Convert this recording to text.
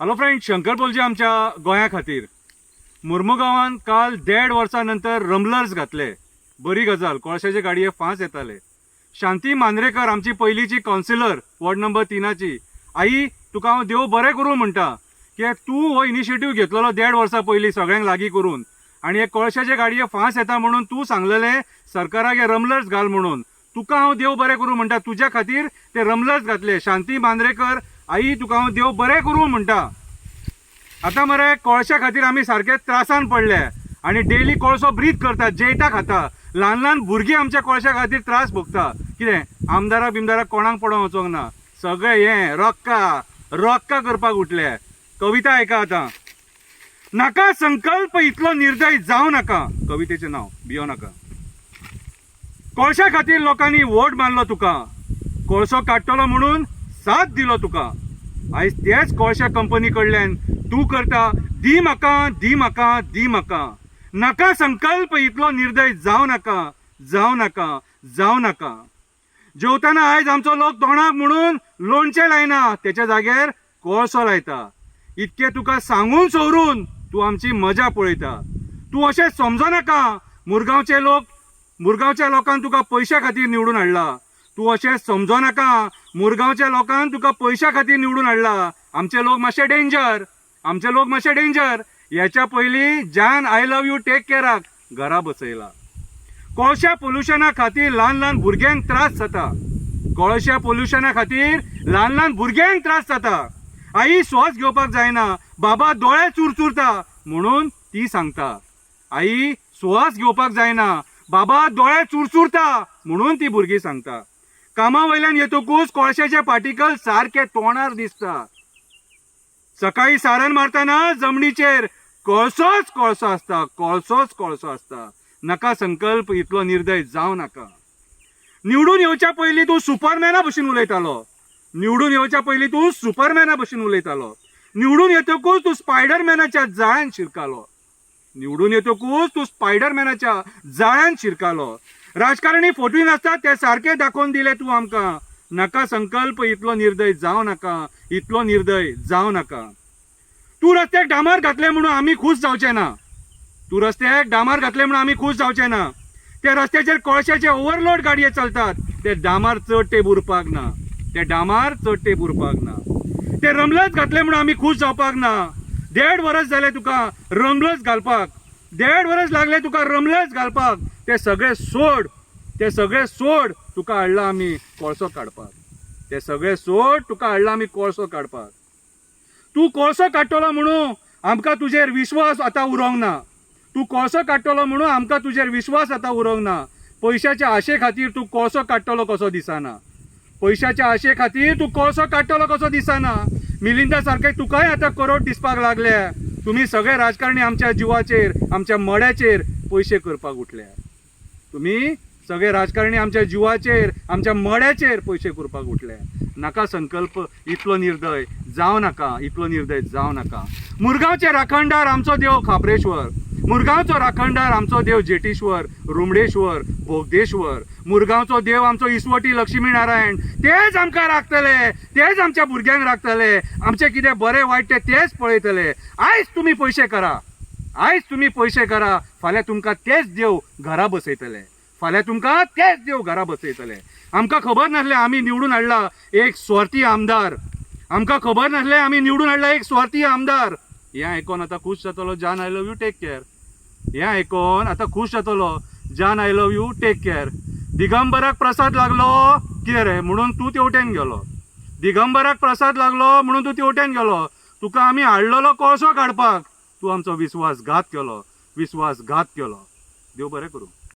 Hello friend, Shankar बोलचे आमच्या गोंया खातीर मुर्मुगांवान काल 1.5 वर्सां नंतर रमलर्स घातले. बरी गजाल. कोळशाचे गाडये फास्ट येताले. शांती मांद्रेकर आमची पयलींची कावन्सिलर वॉर्ड नंबर 3ची. आई, तुका हांव देव बरें करूं म्हणटा, कित्याक तूं हो इनिशिएटीव घेतलेलो 1.5 वर्सां पयलीं सगळ्यांक लागीं करून, आनी हे कोळशाचे गाडये फास्ट येता म्हणून तूं सांगलेलें सरकाराक हे रमलर्स घाल म्हणून. तुका हांव देव बरें करूं म्हणटा, तुज्या खातीर ते रमलर्स घातले. शांती मांद्रेकर, आई, तुका हांव देव बरें करूं म्हणटा. आता मरे कोळशा खातीर आमी सारखे त्रासान पडले आनी डेली कोळसो ब्रीथ करता, जेयता खाता. ल्हान ल्हान भुरगीं आमच्या कोळशा खातीर त्रास भोगता. कितें आमदारा बिमदाराक कोणाक पडोवंक वचोंक ना. सगळे हे रोक्का करपाक उठले. कविता आयका आतां. नाका संकल्प इतलो निर्दय जावं नाका. कवितेचें नांव भियो नाका. कोळशा खातीर लोकांनी वोट मारलो तुका, कोळसो काडटलो म्हणून साथ दिलो तुका. आयज तेच कोळशा कंपनी कडल्यान तूं करता दी म्हाका, दी म्हाका, दी म्हाका. नाका संकल्प इतलो निर्दय जावं नाका, जावं नाका, जावं नाका. जेवताना आयज आमचो लोक तोंडाक म्हणून लोणचें लायना, तेच्या जाग्यार कोळसो लायता. इतकें तुका सांगून सवरून तूं आमची मजा पळयता. तूं अशें समजो नाका मुरगांवच्या लोकांक तुका पयशा खातीर निवडून हाडला. तूं अशें समजो नाका मुरगांवच्या लोकांक तुका पयशा खातीर निवडून हाडला. आमचे लोक मातशे डेंजर. ह्याच्या पयलीं जान आय लव यू टेक केअराक घरा बसयला. कोळशा पोल्युशना खातीर ल्हान ल्हान भुरग्यांक त्रास जाता. कोळशा पोल्युशना खातीर ल्हान ल्हान भुरग्यांक त्रास जाता. आई, श्वास घेवपाक जायना, बाबा दोळे चुरचुरता म्हणून ती सांगता. आई, श्वास घेवपाक जायना, बाबा दोळे चुरचुरता म्हणून ती भुरगीं सांगता. कामा वयल्यान येतकूच कोळशाचे पार्टिकल सारखे तोंडार दिसता. सकाळी सारण मारतना जमनीचेर कोळसोच आसता. नाका संकल्प इतलो निर्दय जावं नाका. निवडून येवच्या पयलीं तूं सुपरमॅना भशेन उलयतालो. निवडून येतकूच तूं स्पायडरमॅनाच्या जाळ्यान शिरकालो. राजकारणी फोटवीन आसतात ते सारखे दाखोवन दिले तूं आमकां. नाका संकल्प इतलो निर्दय जावं नाका. तूं रस्त्याक डांबर घातले म्हणून आमी खूश जावचे ना. त्या रस्त्याचेर कोळशाचे ओव्हरलोड गाडये चलतात. ते डांबर चड टेप उरपाक ना. ते रमलर्स घातले म्हणून आमी खूश जावपाक ना. 1.5 वर्स जाले तुका रमलर्स घालपाक. 1.5 वर्स लागले तुका रमलर्स घालपाक. ते सगळे सोड तुका हाडला आमी कोळसो काडपाक. तूं कोळसो काडटलो म्हणून आमकां तुजेर विश्वास आतां उरोंक ना. पयशाच्या आशे खातीर तूं कोळसो काडटलो कसो दिसना. मिलिंदा सारके तुकाय आतां करोड दिसपाक लागले. तुम्ही सगळे राजकारणी आमच्या जिवाचेर, आमच्या मड्याचेर पयशे करपाक उठले. नाका संकल्प इतलो निर्दय जावं नाका. मुरगांवचे राखणदार आमचो देव खापरेश्वर. मुरगांवचो राखणदार आमचो देव जेटेश्वर, रुमडेश्वर, बोगदेश्वर. मुरगांवचो देव आमचो इसवटी लक्ष्मी नारायण. तेच आमकां राखतले, तेच आमच्या भुरग्यांक राखतले. आमचे कितें बरें वायट तेच पळयतले. आयज तुम्ही पयशे करा, फाल्यां तुमकां तेच देव घरा बसयतले. आमकां खबर नासलें आमी निवडून हाडला एक स्वार्थी आमदार. हें आयकोन आतां खूश जातलो जान I love you take care. दिगंबराक प्रसाद लागलो कितें रे म्हणून तूं तेवटेन गेलो. तुका आमी हाडलेलो कोळसो काडपाक. तूं आमचो विश्वासघात केलो. देव बरें करूं.